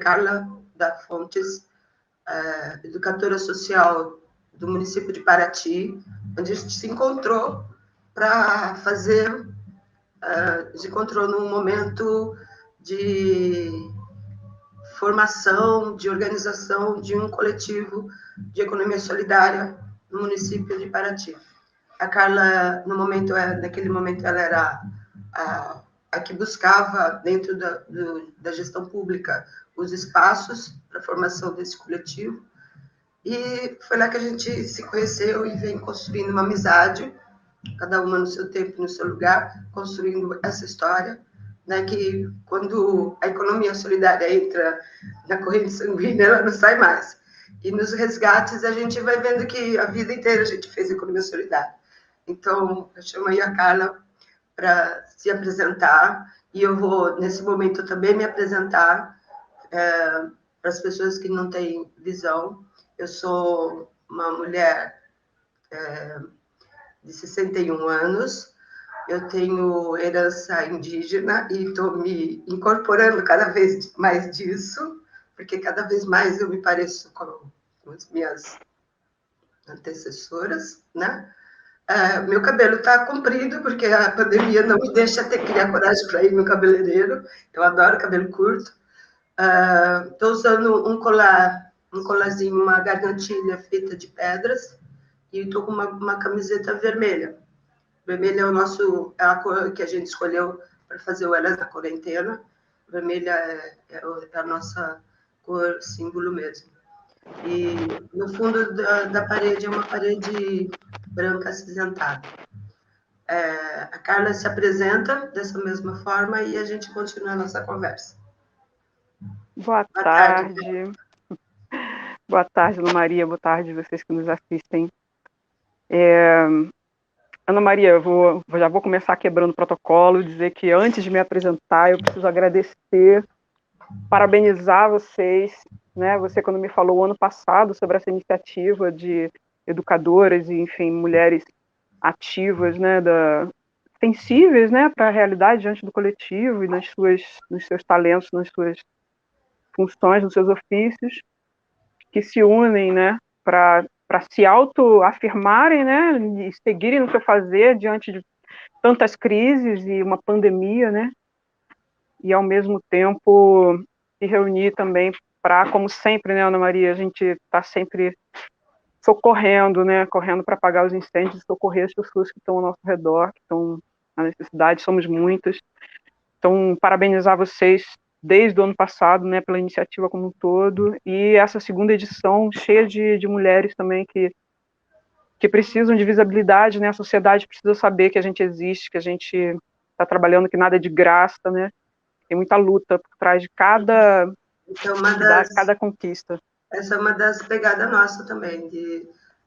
Carla da Fontes, educadora social do município de Paraty, onde a gente se encontrou para fazer, se encontrou num momento de formação, de organização de um coletivo de economia solidária no município de Paraty. A Carla, naquele momento, ela era a que buscava, dentro da gestão pública, os espaços para a formação desse coletivo. E foi lá que a gente se conheceu e vem construindo uma amizade, cada uma no seu tempo, no seu lugar, construindo essa história, né, que quando a economia solidária entra na corrente sanguínea, ela não sai mais. E nos resgates a gente vai vendo que a vida inteira a gente fez economia solidária. Então, eu chamo aí a Carla para se apresentar, e eu vou, nesse momento, também me apresentar para as pessoas que não têm visão. Eu sou uma mulher de 61 anos, eu tenho herança indígena e estou me incorporando cada vez mais disso, porque cada vez mais eu me pareço com as minhas antecessoras, né? Meu cabelo está comprido, porque a pandemia não me deixa criar coragem para ir no cabeleireiro. Eu adoro cabelo curto. Estou usando um colarzinho, uma gargantilha feita de pedras, e estou com uma camiseta vermelha. Vermelha é a cor que a gente escolheu para fazer o Elas na Quarentena. Vermelha é a nossa cor símbolo mesmo. E no fundo da parede é uma parede branca acinzentada. A Carla se apresenta dessa mesma forma e a gente continua a nossa conversa. Boa tarde. Boa tarde, Ana Maria. Boa tarde, vocês que nos assistem. Ana Maria, eu já vou começar quebrando o protocolo, dizer que antes de me apresentar, eu preciso agradecer, parabenizar vocês, né? Você, quando me falou ano passado sobre essa iniciativa de educadoras e, enfim, mulheres ativas, né, sensíveis, né, para a realidade diante do coletivo e nos seus talentos, nas suas funções, nos seus ofícios, que se unem, né, para se autoafirmarem, né, e seguirem no seu fazer diante de tantas crises e uma pandemia, né, e ao mesmo tempo se reunir também para, como sempre, né, Ana Maria, a gente está sempre socorrendo, né, correndo para apagar os incêndios, socorrer as pessoas que estão ao nosso redor, que estão na necessidade, somos muitas. Então, parabenizar vocês desde o ano passado, né, pela iniciativa como um todo, e essa segunda edição cheia de mulheres também que precisam de visibilidade, né, a sociedade precisa saber que a gente existe, que a gente está trabalhando, que nada é de graça, né, tem muita luta por trás de cada cada conquista. Essa é uma das pegadas nossas também,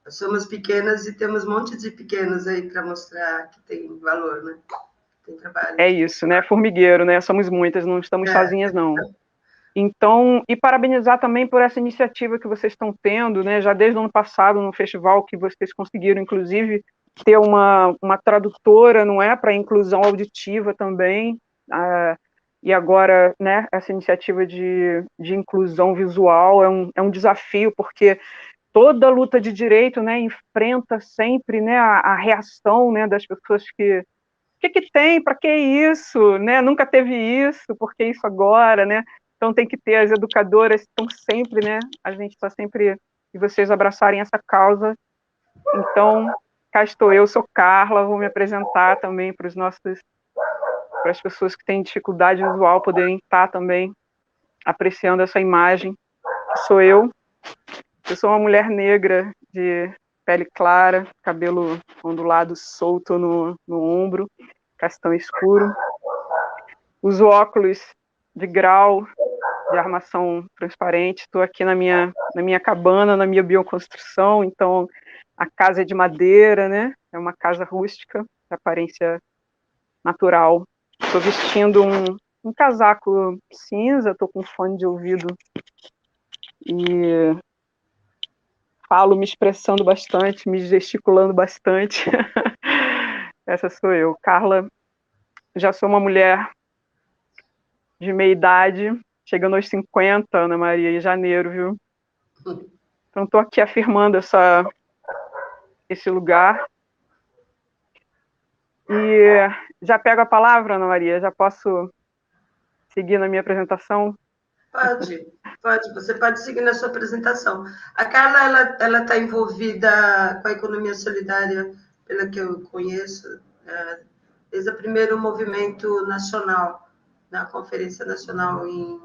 somos pequenas e temos um monte de pequenos aí para mostrar que tem valor, né? Tem trabalho. É isso, né? Formigueiro, né? Somos muitas, não estamos sozinhas, não. Então, e parabenizar também por essa iniciativa que vocês estão tendo, né? Já desde o ano passado, no festival, que vocês conseguiram, inclusive, ter uma tradutora, não é? Para inclusão auditiva também. E agora, né, essa iniciativa de inclusão visual é um desafio, porque toda luta de direito, né, enfrenta sempre, né, a reação, né, das pessoas que tem, para que isso, né, nunca teve isso, por que isso agora, né, então tem que ter as educadoras, estão sempre, né, a gente está sempre, e vocês abraçarem essa causa. Então, cá estou eu, sou Carla, vou me apresentar também para as pessoas que têm dificuldade visual poderem estar também apreciando essa imagem, que sou eu. Eu sou uma mulher negra de pele clara, cabelo ondulado solto no ombro, castanho escuro. Uso óculos de grau, de armação transparente. Estou aqui na minha cabana, na minha bioconstrução, então a casa é de madeira, né? É uma casa rústica, de aparência natural. Estou vestindo um casaco cinza, estou com fone de ouvido e falo me expressando bastante, me gesticulando bastante. Essa sou eu, Carla. Já sou uma mulher de meia idade, chegando aos 50, Ana Maria, em janeiro, viu? Então, estou aqui afirmando esse lugar. E já pego a palavra, Ana Maria? Já posso seguir na minha apresentação? Pode. Você pode seguir na sua apresentação. A Carla, ela está envolvida com a economia solidária, pela que eu conheço, desde o primeiro movimento nacional, na Conferência Nacional em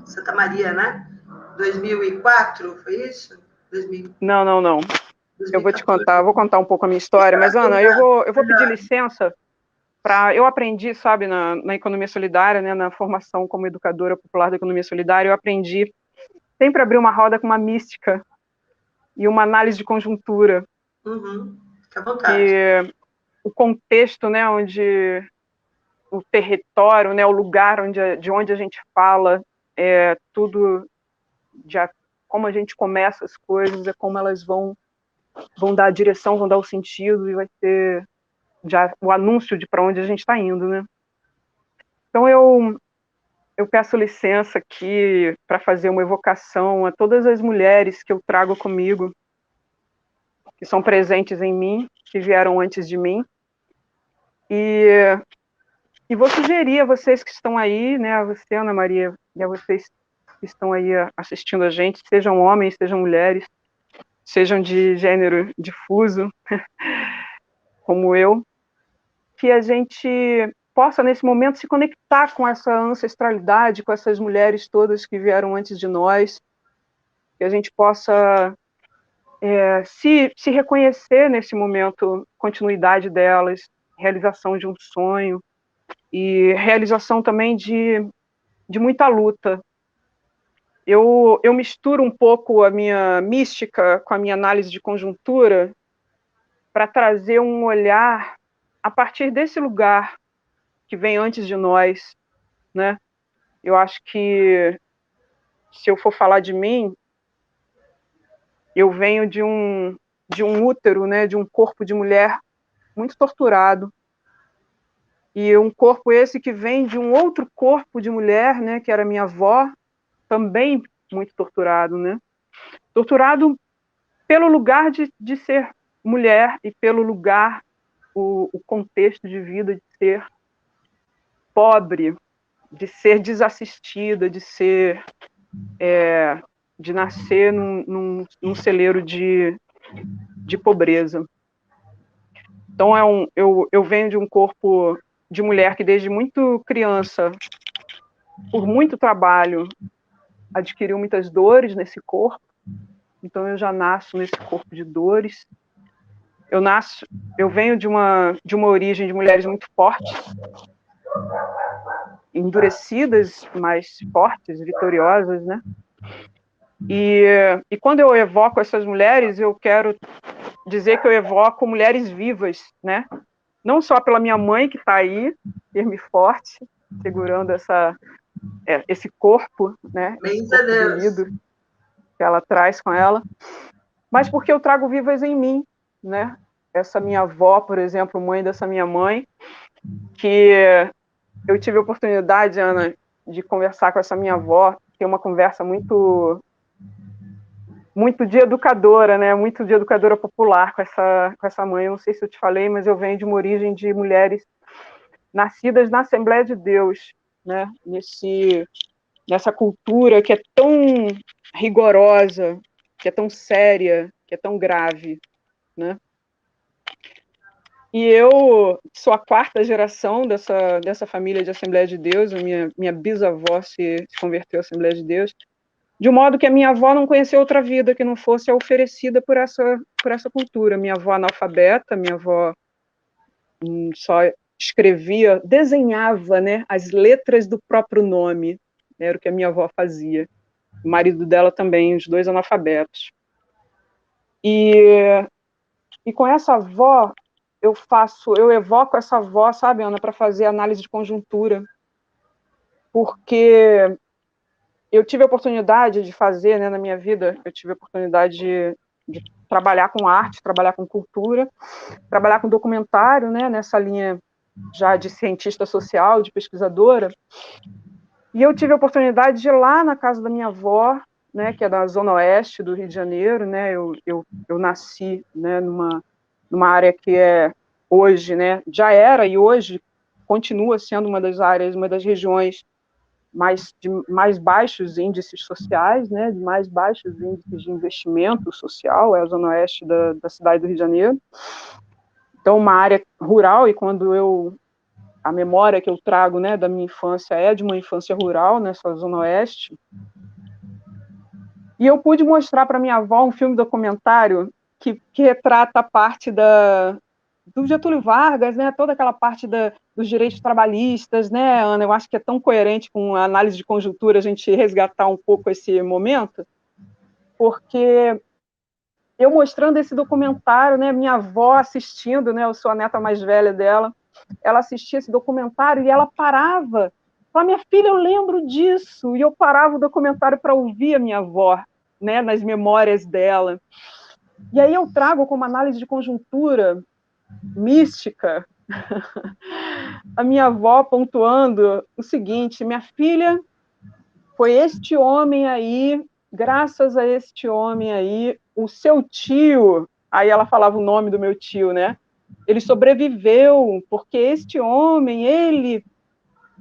Santa Maria, né? 2004, foi isso? 2000, Não. 2014. Eu vou te contar, vou contar um pouco a minha história, mas, Ana, eu vou pedir licença para... Eu aprendi, sabe, na economia solidária, né, na formação como educadora popular da economia solidária, eu aprendi sempre abrir uma roda com uma mística e uma análise de conjuntura. Fica à vontade. Que o contexto, né, onde o território, né, o lugar de onde a gente fala, tudo, como a gente começa as coisas, é como elas vão dar a direção, vão dar o sentido, e vai ter já o anúncio de para onde a gente está indo, né? Então eu peço licença aqui para fazer uma evocação a todas as mulheres que eu trago comigo, que são presentes em mim, que vieram antes de mim, e vou sugerir a vocês que estão aí, né, a você, Ana Maria, e a vocês que estão aí assistindo a gente, sejam homens, sejam mulheres, sejam de gênero difuso, como eu, que a gente possa, nesse momento, se conectar com essa ancestralidade, com essas mulheres todas que vieram antes de nós, que a gente possa se reconhecer nesse momento, continuidade delas, realização de um sonho, e realização também de muita luta. Eu misturo um pouco a minha mística com a minha análise de conjuntura para trazer um olhar a partir desse lugar que vem antes de nós, né? Eu acho que, se eu for falar de mim, eu venho de um útero, né? De um corpo de mulher muito torturado, e um corpo esse que vem de um outro corpo de mulher, né? Que era minha avó, também muito torturado, né? Torturado pelo lugar de ser mulher e pelo lugar, o contexto de vida de ser pobre, de ser desassistida, de nascer num celeiro de pobreza. Então, eu venho de um corpo de mulher que, desde muito criança, por muito trabalho, adquiriu muitas dores nesse corpo. Então, eu já nasço nesse corpo de dores. Eu venho de uma origem de mulheres muito fortes, endurecidas, mas fortes, vitoriosas, né? E quando eu evoco essas mulheres, eu quero dizer que eu evoco mulheres vivas, né? Não só pela minha mãe, que está aí, firme e forte, segurando esse corpo, né? Esse corpo doído que ela traz com ela, mas porque eu trago vivas em mim, né? Essa minha avó, por exemplo, mãe dessa minha mãe, que eu tive a oportunidade, Ana, de conversar com essa minha avó, ter uma conversa muito de educadora, né? Muito de educadora popular com essa mãe. Eu não sei se eu te falei, mas eu venho de uma origem de mulheres nascidas na Assembleia de Deus, né? Nessa cultura que é tão rigorosa, que é tão séria, que é tão grave, né? E eu sou a quarta geração dessa família de Assembleia de Deus. A minha bisavó se converteu à Assembleia de Deus, de um modo que a minha avó não conheceu outra vida que não fosse oferecida por essa cultura. Minha avó analfabeta, minha avó só escrevia, desenhava, né, as letras do próprio nome, era o que a minha avó fazia. O marido dela também, os dois analfabetos. E com essa avó, eu evoco essa avó, sabe, Ana, para fazer análise de conjuntura, porque eu tive a oportunidade de fazer, né, na minha vida, eu tive a oportunidade de trabalhar com arte, trabalhar com cultura, trabalhar com documentário, né, nessa linha já de cientista social, de pesquisadora, E eu tive a oportunidade de ir lá na casa da minha avó, né, que é da Zona Oeste do Rio de Janeiro, né, eu nasci, né, numa área que é hoje, né, já era e hoje continua sendo uma das áreas, uma das regiões de mais baixos índices sociais, né, de mais baixos índices de investimento social, é a Zona Oeste da cidade do Rio de Janeiro. Então, uma área rural, e quando a memória que eu trago, né, da minha infância é de uma infância rural, nessa Zona Oeste. E eu pude mostrar para minha avó um filme documentário que retrata a parte do Getúlio Vargas, né, toda aquela parte dos direitos trabalhistas, né, Ana? Eu acho que é tão coerente com a análise de conjuntura a gente resgatar um pouco esse momento, porque eu mostrando esse documentário, né, minha avó assistindo, né, eu sou a neta mais velha dela, ela assistia esse documentário e ela parava. Falava, minha filha, eu lembro disso. E eu parava o documentário para ouvir a minha avó, né, nas memórias dela. E aí eu trago como análise de conjuntura mística a minha avó pontuando o seguinte: minha filha, foi este homem aí, graças a este homem aí, o seu tio, aí ela falava o nome do meu tio, né? Ele sobreviveu, porque este homem, ele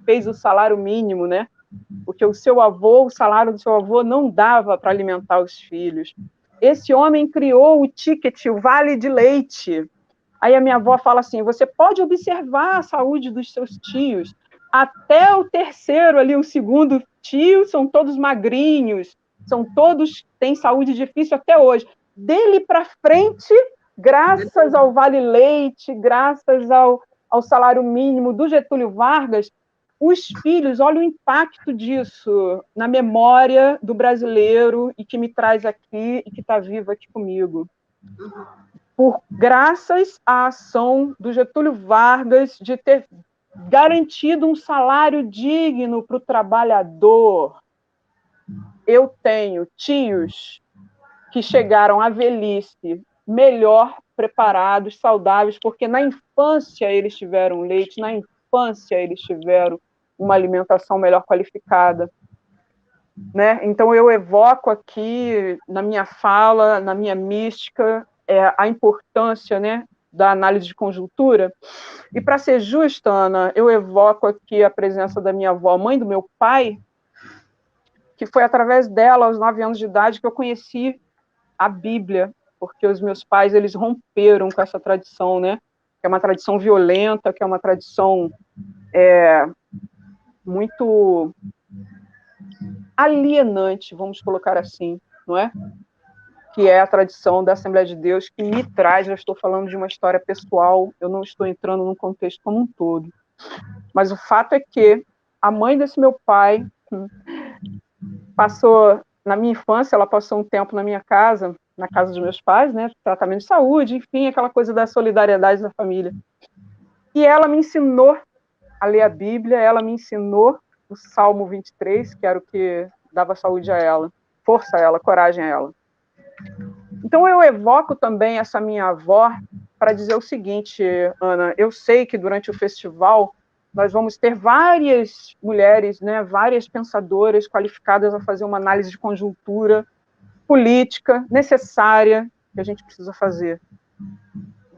fez o salário mínimo, né? Porque o salário do seu avô não dava para alimentar os filhos. Esse homem criou o ticket, o vale de leite. Aí a minha avó fala assim, você pode observar a saúde dos seus tios. Até o terceiro ali, o segundo tio, são todos magrinhos, têm saúde difícil até hoje. Dele para frente, graças ao Vale Leite, graças ao salário mínimo do Getúlio Vargas, os filhos, olha o impacto disso na memória do brasileiro e que me traz aqui e que está vivo aqui comigo. Graças à ação do Getúlio Vargas de ter garantido um salário digno para o trabalhador. Eu tenho tios que chegaram à velhice melhor preparados, saudáveis, porque na infância eles tiveram leite, na infância eles tiveram uma alimentação melhor qualificada. Né? Então, eu evoco aqui, na minha fala, na minha mística, a importância, né, da análise de conjuntura. E, para ser justa, Ana, eu evoco aqui a presença da minha avó, mãe do meu pai, que foi através dela, aos 9 anos de idade, que eu conheci a Bíblia, porque os meus pais eles romperam com essa tradição, né? Que é uma tradição violenta, que é uma tradição muito alienante, vamos colocar assim, não é? Que é a tradição da Assembleia de Deus, que me traz, eu estou falando de uma história pessoal, eu não estou entrando num contexto como um todo. Mas o fato é que a mãe desse meu pai na minha infância, ela passou um tempo na minha casa, na casa dos meus pais, né, tratamento de saúde, enfim, aquela coisa da solidariedade da família. E ela me ensinou a ler a Bíblia, ela me ensinou o Salmo 23, que era o que dava saúde a ela, força a ela, coragem a ela. Então, eu evoco também essa minha avó para dizer o seguinte, Ana, eu sei que durante o festival nós vamos ter várias mulheres, né, várias pensadoras qualificadas a fazer uma análise de conjuntura política necessária que a gente precisa fazer.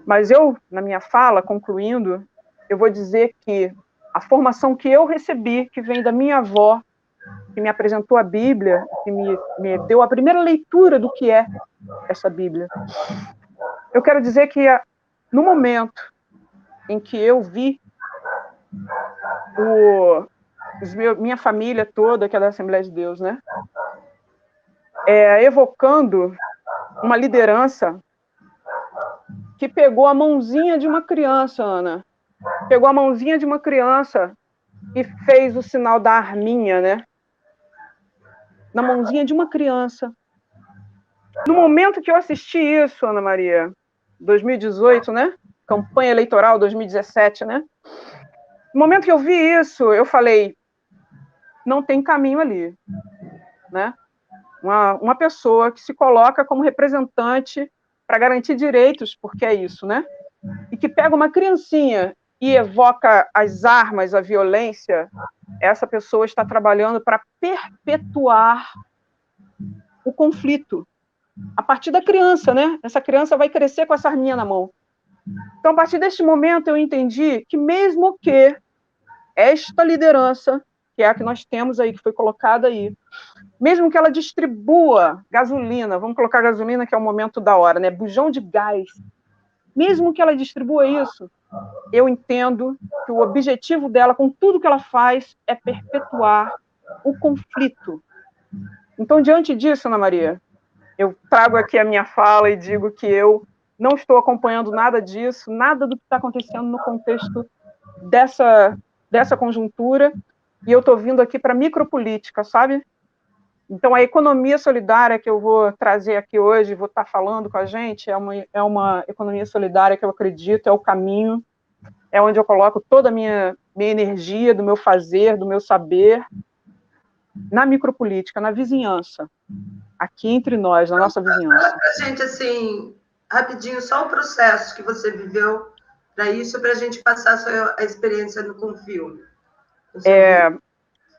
Mas eu, na minha fala, concluindo, eu vou dizer que a formação que eu recebi, que vem da minha avó, que me apresentou a Bíblia, que me deu a primeira leitura do que é essa Bíblia. Eu quero dizer que no momento em que eu vi minha família toda, que é da Assembleia de Deus, né, evocando uma liderança que pegou a mãozinha de uma criança, Ana, pegou a mãozinha de uma criança e fez o sinal da arminha, né, na mãozinha de uma criança. No momento que eu assisti isso, Ana Maria, 2018, né? Campanha eleitoral 2017, né? No momento que eu vi isso, eu falei, não tem caminho ali, né? Uma pessoa que se coloca como representante para garantir direitos, porque é isso, né? E que pega uma criancinha e evoca as armas, a violência, essa pessoa está trabalhando para perpetuar o conflito. A partir da criança, né? Essa criança vai crescer com essa arminha na mão. Então, a partir deste momento, eu entendi que mesmo que esta liderança, que é a que nós temos aí, que foi colocada aí, mesmo que ela distribua gasolina, vamos colocar gasolina, que é o momento da hora, né? Bujão de gás. Mesmo que ela distribua isso, eu entendo que o objetivo dela, com tudo que ela faz, é perpetuar o conflito. Então, diante disso, Ana Maria, eu trago aqui a minha fala e digo que eu não estou acompanhando nada disso, nada do que está acontecendo no contexto dessa conjuntura, e eu estou vindo aqui para a micropolítica, sabe? Então, a economia solidária que eu vou trazer aqui hoje, vou estar falando com a gente, é uma economia solidária que eu acredito, é o caminho, é onde eu coloco toda a minha energia, do meu fazer, do meu saber, na micropolítica, na vizinhança, aqui entre nós, na nossa vizinhança. Fala pra gente, assim, rapidinho, só o processo que você viveu para isso, para a gente passar a experiência com o filme.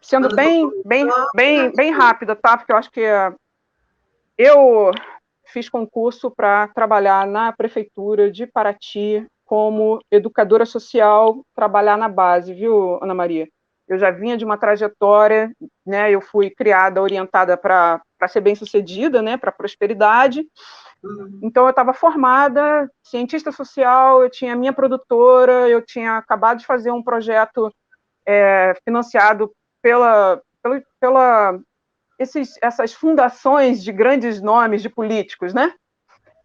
Sendo bem rápida, tá? Porque eu acho que eu fiz concurso para trabalhar na prefeitura de Paraty como educadora social, trabalhar na base, viu, Ana Maria? Eu já vinha de uma trajetória, né? Eu fui criada, orientada para ser bem-sucedida, né? Para prosperidade. Então, eu estava formada, cientista social, eu tinha minha produtora, eu tinha acabado de fazer um projeto financiado essas fundações de grandes nomes de políticos, né?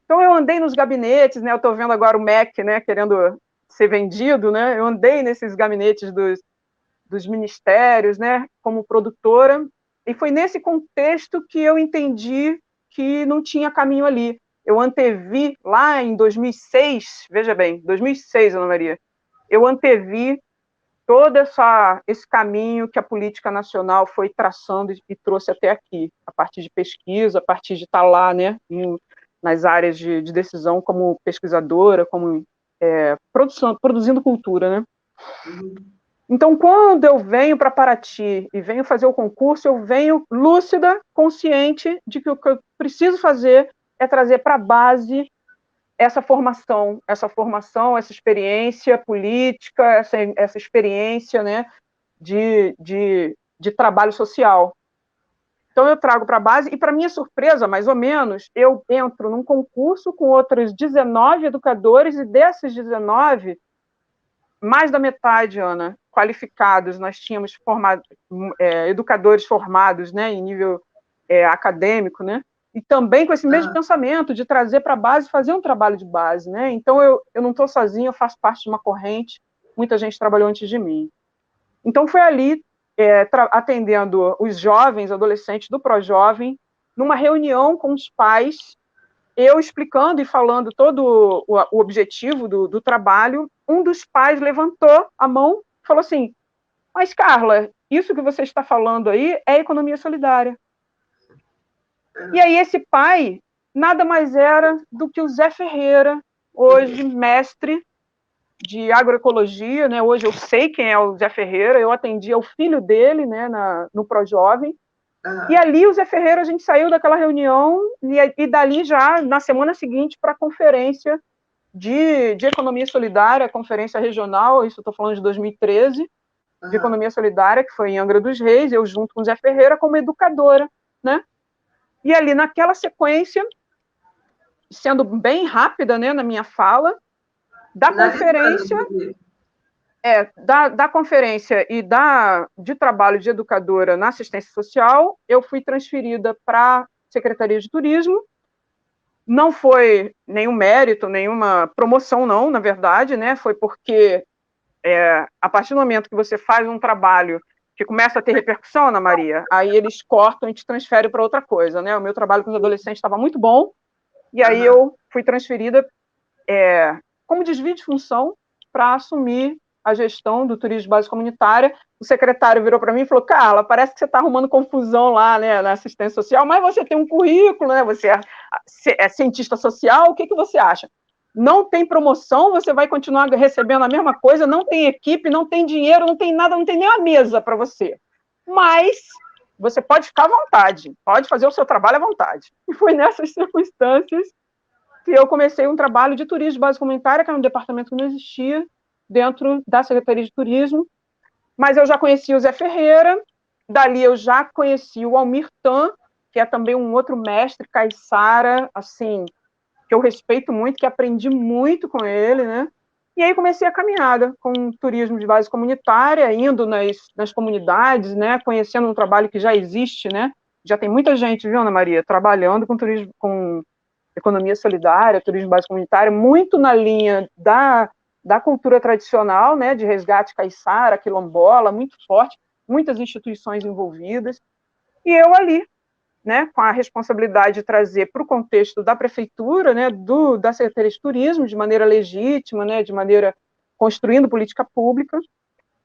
Então, eu andei nos gabinetes, né? Eu estou vendo agora o MEC, né? Querendo ser vendido, né? Eu andei nesses gabinetes dos ministérios, né? Como produtora, e foi nesse contexto que eu entendi que não tinha caminho ali. Eu antevi lá em 2006, veja bem, 2006, Ana Maria, eu antevi todo esse caminho que a política nacional foi traçando e trouxe até aqui, a partir de pesquisa, a partir de estar lá, né, nas áreas de decisão como pesquisadora, como produzindo cultura, né? Então, quando eu venho para Paraty e venho fazer o concurso, eu venho lúcida, consciente de que o que eu preciso fazer é trazer para a base essa formação, essa experiência política, essa experiência, né, de trabalho social. Então, eu trago para a base, e, para minha surpresa, mais ou menos, eu entro num concurso com outros 19 educadores, e desses 19, mais da metade, Ana, qualificados, nós tínhamos educadores formados, né, em nível acadêmico, né, e também com esse mesmo pensamento de trazer para a base, fazer um trabalho de base, né? Então, eu não estou sozinha, eu faço parte de uma corrente, muita gente trabalhou antes de mim. Então, foi ali, atendendo os jovens, adolescentes do ProJovem, numa reunião com os pais, eu explicando e falando todo o objetivo do trabalho, um dos pais levantou a mão e falou assim: mas, Carla, isso que você está falando aí é economia solidária. E aí esse pai nada mais era do que o Zé Ferreira, hoje mestre de agroecologia, né? Hoje eu sei quem é o Zé Ferreira, eu atendia o filho dele, né, no ProJovem. E ali o Zé Ferreira, a gente saiu daquela reunião e dali já, na semana seguinte, para a conferência de economia solidária, conferência regional, isso eu estou falando de 2013, de economia solidária, que foi em Angra dos Reis, eu junto com o Zé Ferreira como educadora, né? E ali, naquela sequência, sendo bem rápida, né, na minha fala, da conferência e de trabalho de educadora na assistência social, eu fui transferida para a Secretaria de Turismo. Não foi nenhum mérito, nenhuma promoção, não, na verdade, né? Foi porque, a partir do momento que você faz um trabalho que começa a ter repercussão, Ana Maria, aí eles cortam e te transferem para outra coisa, né? O meu trabalho com os adolescentes estava muito bom, e aí eu fui transferida como desvio de função para assumir a gestão do turismo de base comunitária. O secretário virou para mim e falou: Carla, parece que você está arrumando confusão lá, né, na assistência social, mas você tem um currículo, né, você é cientista social, o que você acha? não tem promoção, você vai continuar recebendo a mesma coisa, não tem equipe, não tem dinheiro, não tem nada, não tem nem a mesa para você. Mas você pode ficar à vontade, pode fazer o seu trabalho à vontade. E foi nessas circunstâncias que eu comecei um trabalho de turismo de base comunitária, que era um departamento que não existia, dentro da Secretaria de Turismo, mas eu já conheci o Zé Ferreira, dali eu já conheci o Almir Tan, que é também um outro mestre caiçara, assim, que eu respeito muito, que aprendi muito com ele, né? E aí comecei a caminhada com turismo de base comunitária, indo nas comunidades, né? Conhecendo um trabalho que já existe, né? Já tem muita gente, viu, Ana Maria, trabalhando com turismo, com economia solidária, turismo de base comunitária, muito na linha da cultura tradicional, né? De resgate caiçara, quilombola, muito forte, muitas instituições envolvidas. E eu ali, né, com a responsabilidade de trazer para o contexto da prefeitura, né, da Secretaria de Turismo, de maneira legítima, né, de maneira construindo política pública.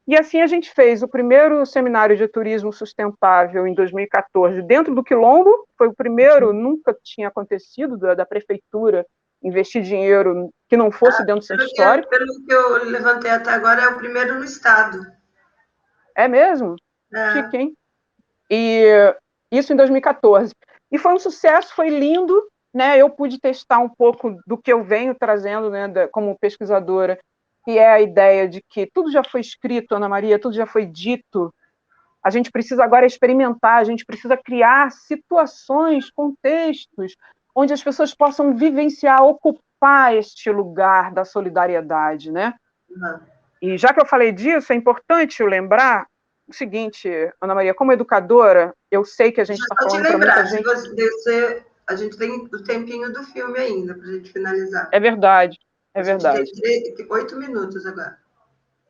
E assim a gente fez o primeiro seminário de turismo sustentável em 2014, dentro do Quilombo, foi o primeiro, nunca tinha acontecido, da prefeitura investir dinheiro que não fosse dentro do centro histórico. Pelo que eu levantei até agora, é o primeiro no estado. É mesmo? Chique, hein? E isso em 2014. E foi um sucesso, foi lindo, né? Eu pude testar um pouco do que eu venho trazendo, né, como pesquisadora, que é a ideia de que tudo já foi escrito, Ana Maria, tudo já foi dito. A gente precisa agora experimentar, a gente precisa criar situações, contextos, onde as pessoas possam vivenciar, ocupar este lugar da solidariedade, né? Uhum. E já que eu falei disso, é importante eu lembrar o seguinte, Ana Maria, como educadora, eu sei que a gente está falando para muita gente... A gente tem o tempinho do filme ainda, para a gente finalizar. É verdade, é verdade. Tem 8 minutos agora.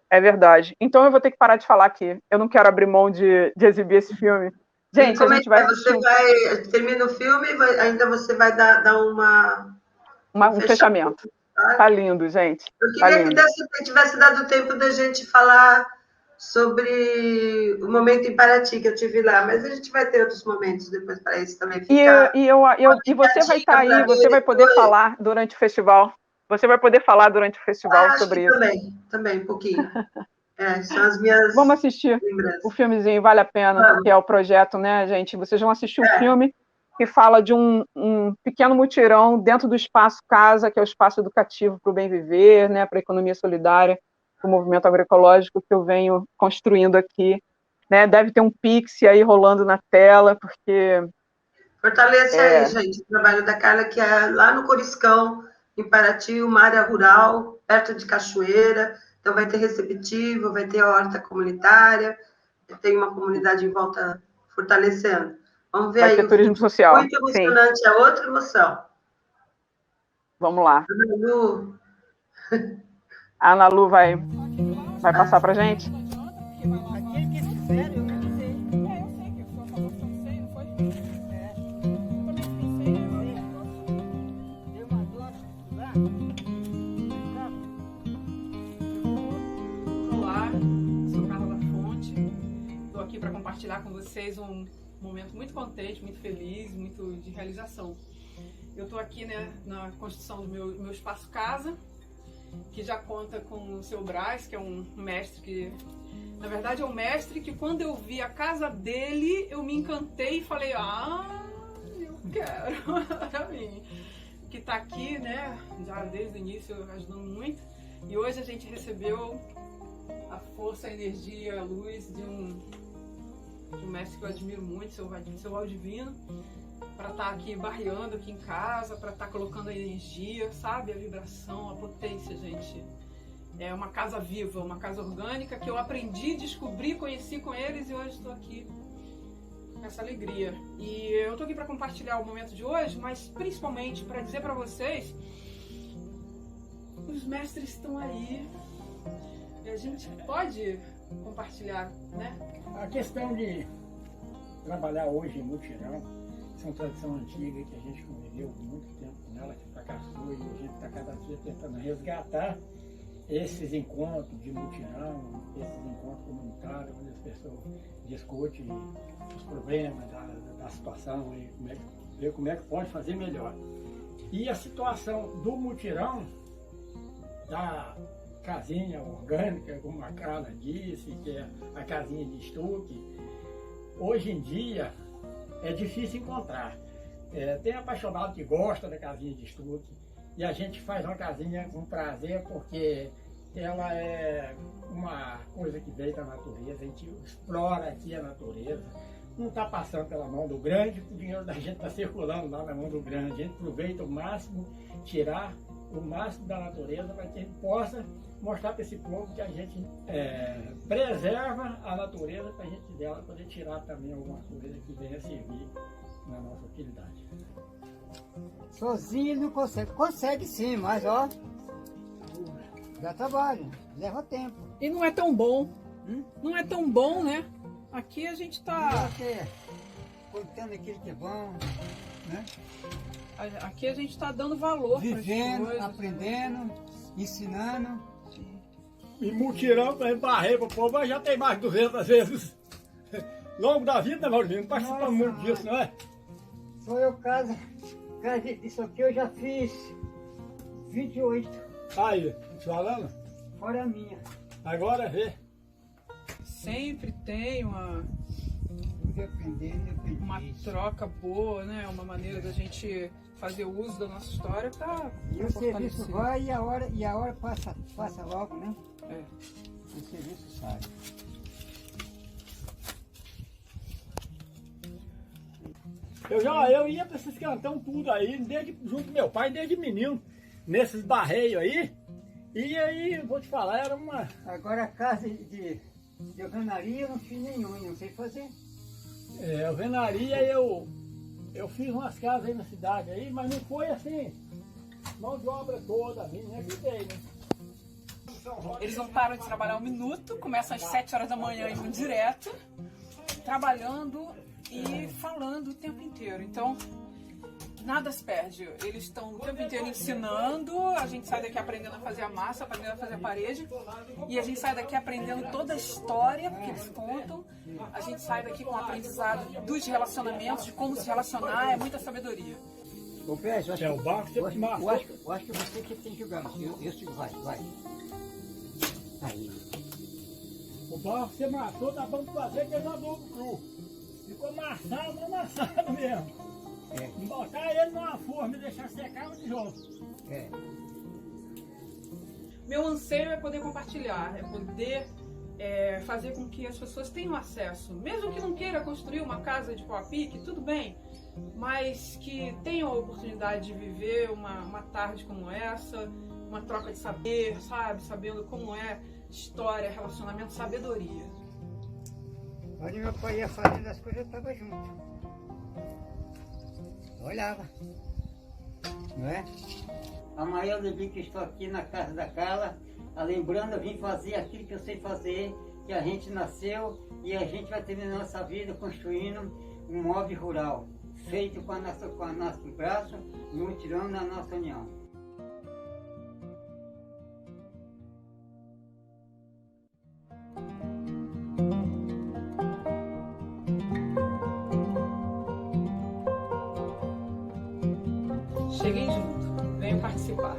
É verdade. Então eu vou ter que parar de falar aqui. Eu não quero abrir mão de exibir esse filme. Gente, a gente vai assistir... termina o filme e ainda você vai dar um fechamento. Tá lindo, gente. Eu queria que tivesse dado tempo da gente falar sobre o momento em Paraty que eu tive lá, mas a gente vai ter outros momentos depois para isso também ficar. E você vai estar aí, você vai poder falar durante o festival. Você vai poder falar durante o festival sobre isso. Também, um pouquinho. São as minhas... Vamos assistir o filmezinho, vale a pena, porque é o projeto, né, gente? Vocês vão assistir um filme que fala de um pequeno mutirão dentro do Espaço Casa, que é o espaço educativo para o bem viver, né, para a economia solidária, para o movimento agroecológico que eu venho construindo aqui. Né? Deve ter um Pix aí rolando na tela, porque... Fortaleça aí, gente, o trabalho da Carla, que é lá no Coriscão, em Paraty, uma área rural, perto de Cachoeira. Então, vai ter receptivo, vai ter horta comunitária, tem uma comunidade em volta fortalecendo. Vamos ver vai aí. Vai ter turismo social. Muito emocionante, é outra emoção. Vamos lá. Ana Lu. A Ana Lu vai passar para a gente? Aquele que eles fizeram, eu realizei. Eu sei que foi uma promoção de 100, não foi? Deu uma dor lá. Olá, sou Carla da Fonte. Estou aqui para compartilhar com vocês um momento muito contente, muito feliz, muito de realização. Eu estou aqui, né, na construção do meu espaço casa, que já conta com o seu Brás, que é um mestre que, na verdade, é um mestre que quando eu vi a casa dele, eu me encantei e falei, eu quero para mim. Que está aqui, né, já desde o início ajudando muito. E hoje a gente recebeu a força, a energia, a luz de um mestre que eu admiro muito, seu Valdivino, para estar aqui barreando aqui em casa, para estar colocando a energia, sabe? A vibração, a potência, gente. É uma casa viva, uma casa orgânica que eu aprendi, descobri, conheci com eles e hoje estou aqui com essa alegria. E eu estou aqui para compartilhar o momento de hoje, mas principalmente para dizer para vocês, os mestres estão aí e a gente pode compartilhar, né? A questão de trabalhar hoje em mutirão, é uma tradição antiga que a gente conviveu muito tempo com ela, que fracassou, e a gente está cada dia tentando resgatar esses encontros de mutirão, esses encontros comunitários, onde as pessoas discutem os problemas da situação e ver como é que pode fazer melhor. E a situação do mutirão da casinha orgânica, como a Carla disse, que é a casinha de estuque, hoje em dia é difícil encontrar. Tem apaixonado que gosta da casinha de estuque, e a gente faz uma casinha com prazer, porque ela é uma coisa que veio da natureza, a gente explora aqui a natureza, não está passando pela mão do grande, o dinheiro da gente está circulando lá na mão do grande, a gente aproveita o máximo, tirar o máximo da natureza para que a gente possa mostrar para esse povo que a gente preserva a natureza para a gente dela poder tirar também alguma coisa que venha servir na nossa utilidade. Sozinho ele não consegue. Consegue sim, mas ó, dá trabalho, leva tempo. E não é tão bom. Não é tão bom, né? Aqui a gente tá... Contando aquilo que é bom, né? Aqui a gente tá dando valor para vivendo, aprendendo, ensinando. E mutirão para barrer para o povo, já tem mais de 200 vezes. Longo da vida, né, Maurício? Não participa muito disso, não é? Só eu casa disso aqui eu já fiz 28. Aí, te falando? Fora a minha. Agora vê. Sempre tem uma troca boa, né? Uma maneira da gente fazer uso da nossa história para E o serviço vai e a hora passa logo, né? É. O serviço sai. Eu ia para esses cantão tudo aí, junto com meu pai, desde menino, nesses barreios aí. E aí, vou te falar, era uma... Agora a casa de alvenaria eu não fiz nenhuma, não sei fazer. Alvenaria eu fiz umas casas aí na cidade aí, mas não foi assim, mão de obra toda, a minha ajudei, né? Eles não param de trabalhar um minuto, começam às 7 horas da manhã e vão direto, trabalhando e falando o tempo inteiro. Então, nada se perde. Eles estão o tempo inteiro ensinando, a gente sai daqui aprendendo a fazer a massa, aprendendo a fazer a parede, e a gente sai daqui aprendendo toda a história que eles contam, a gente sai daqui com o aprendizado dos relacionamentos, de como se relacionar, é muita sabedoria. Ô Pérez, eu acho o barco eu acho que você que tem que jogar, vai. Aí. O barco você matou, dá pra fazer que é adobo cru. Ficou amassado mesmo. Botar ele numa forma e deixar secar o tijolo. Meu anseio é poder compartilhar, é poder fazer com que as pessoas tenham acesso, mesmo que não queira construir uma casa de pau a pique, tudo bem, mas que tenham a oportunidade de viver uma tarde como essa, uma troca de saber, sabe? Sabendo como é história, relacionamento, sabedoria. Onde meu pai ia fazendo as coisas, eu estava junto. Eu olhava, não é? Amanhã eu vi que estou aqui na casa da Carla, lembrando, eu vim fazer aquilo que eu sei fazer, que a gente nasceu e a gente vai terminar nossa vida construindo um móvel rural, feito com a nosso braço, mutirão na nossa união. Cheguem junto, venham participar.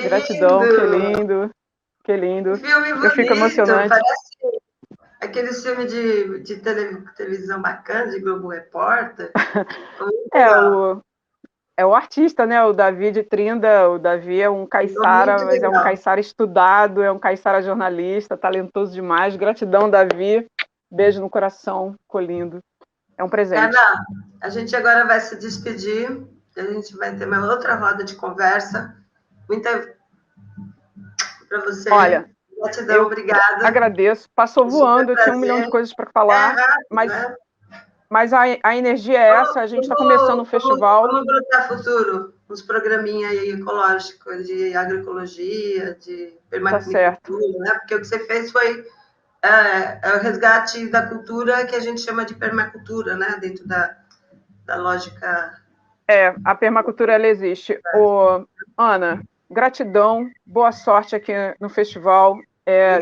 Gratidão, que lindo, que lindo. Filme bonito, eu fico emocionante. Parece aquele filme de televisão bacana, de Globo Repórter. É o artista, né? O Davi de Trinda. O Davi é um caiçara, mas é um caiçara estudado, é um caiçara jornalista, talentoso demais. Gratidão, Davi. Beijo no coração, ficou lindo. É um presente. Ana, a gente agora vai se despedir. A gente vai ter uma outra roda de conversa. Muita para você. Olha, gratidão, obrigada. Agradeço. Passou voando, eu tinha 1 milhão de coisas para falar, rápido, mas a energia é essa, a gente está começando um festival. Vamos brotar futuro, uns programinhas aí ecológicos, de agroecologia, de permacultura, né? Porque o que você fez foi o resgate da cultura que a gente chama de permacultura, né? Dentro da lógica... A permacultura, ela existe. Ana, gratidão, boa sorte aqui no festival.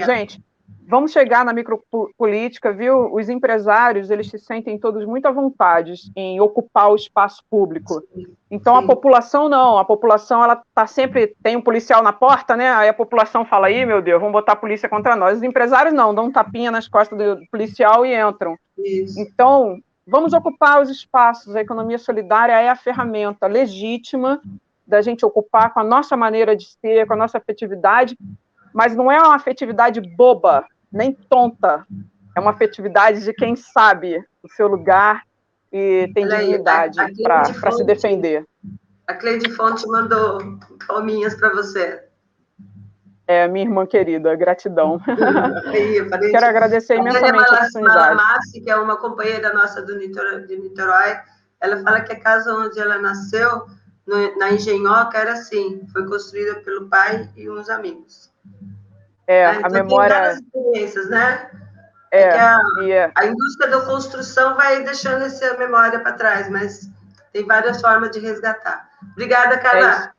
Gente, vamos chegar na micropolítica, viu? Os empresários, eles se sentem todos muito à vontade em ocupar o espaço público. Então, a população não. A população, ela tá sempre... Tem um policial na porta, né? Aí a população fala, ih, meu Deus, vamos botar a polícia contra nós. Os empresários não, dão um tapinha nas costas do policial e entram. Isso. Então, vamos ocupar os espaços. A economia solidária é a ferramenta legítima da gente ocupar com a nossa maneira de ser, com a nossa afetividade, mas não é uma afetividade boba, nem tonta. É uma afetividade de quem sabe o seu lugar e tem dignidade para se defender. A Cleide Fonte mandou palminhas para você. Minha irmã querida, gratidão. Quero agradecer imensamente a oportunidade. Massi, que é uma companheira nossa de Niterói, ela fala que a casa onde ela nasceu, na Engenhoca, era assim, foi construída pelo pai e uns amigos. A memória... Tem várias experiências, né? A indústria da construção vai deixando essa memória para trás, mas tem várias formas de resgatar. Obrigada, Carla.